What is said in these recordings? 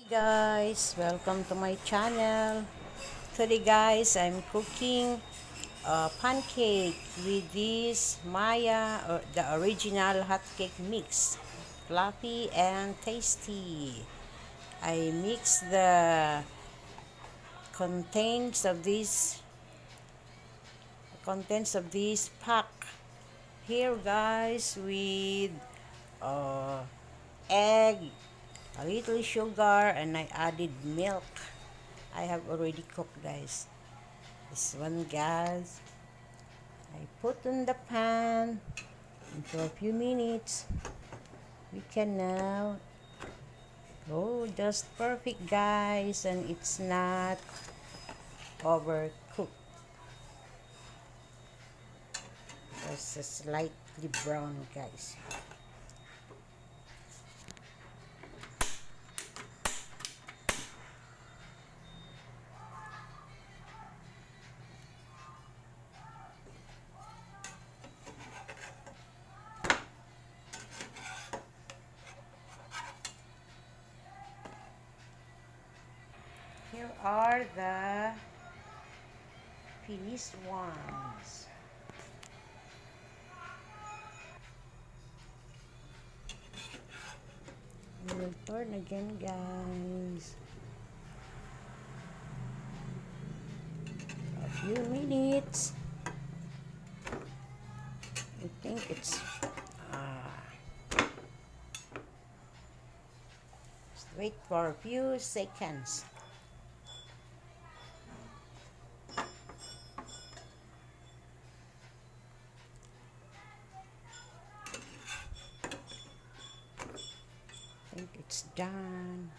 Guys, welcome to my channel. Today guys, I'm cooking pancake with this Maya, the original hot cake mix. Fluffy and tasty. I mix the contents of this pack here guys with uh, egg, a little sugar, and I added milk. I have already cooked guys. This one guys, I put in the pan and for a few minutes. We can now, oh, just perfect guys, and it's not overcooked. Just slightly brown guys. Here are the finished ones. We will turn again guys. A few minutes. I think it's just wait for a few seconds. I think it's done.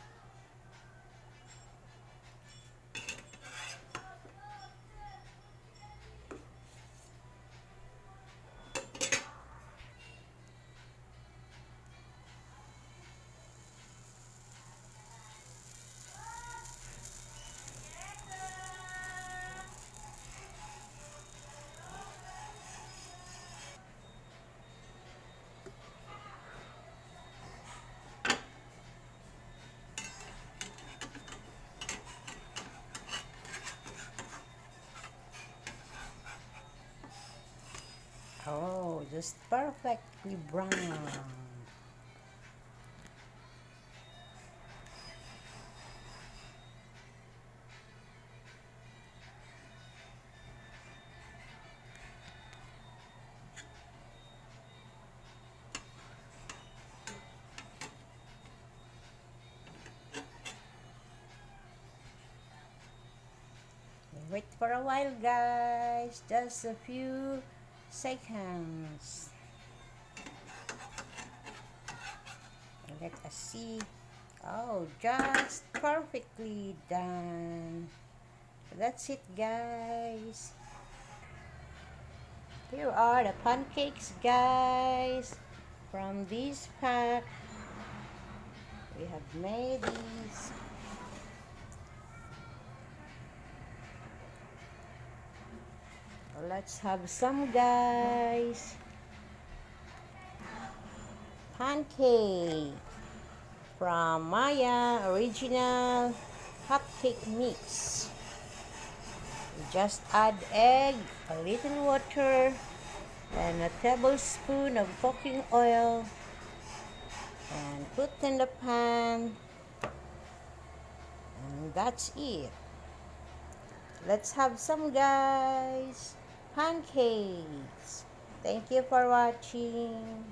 Oh, just perfectly brown. Wait for a while guys, just a few seconds. Let us see. Oh, just perfectly done. That's it guys. Here are the pancakes guys from this pack. We have made these. Let's have some guys. Pancake from Maya original hot cake mix. We just add egg, a little water, and a tablespoon of cooking oil, and put in the pan, and that's it. Let's have some guys. Pancakes. Thank you for watching.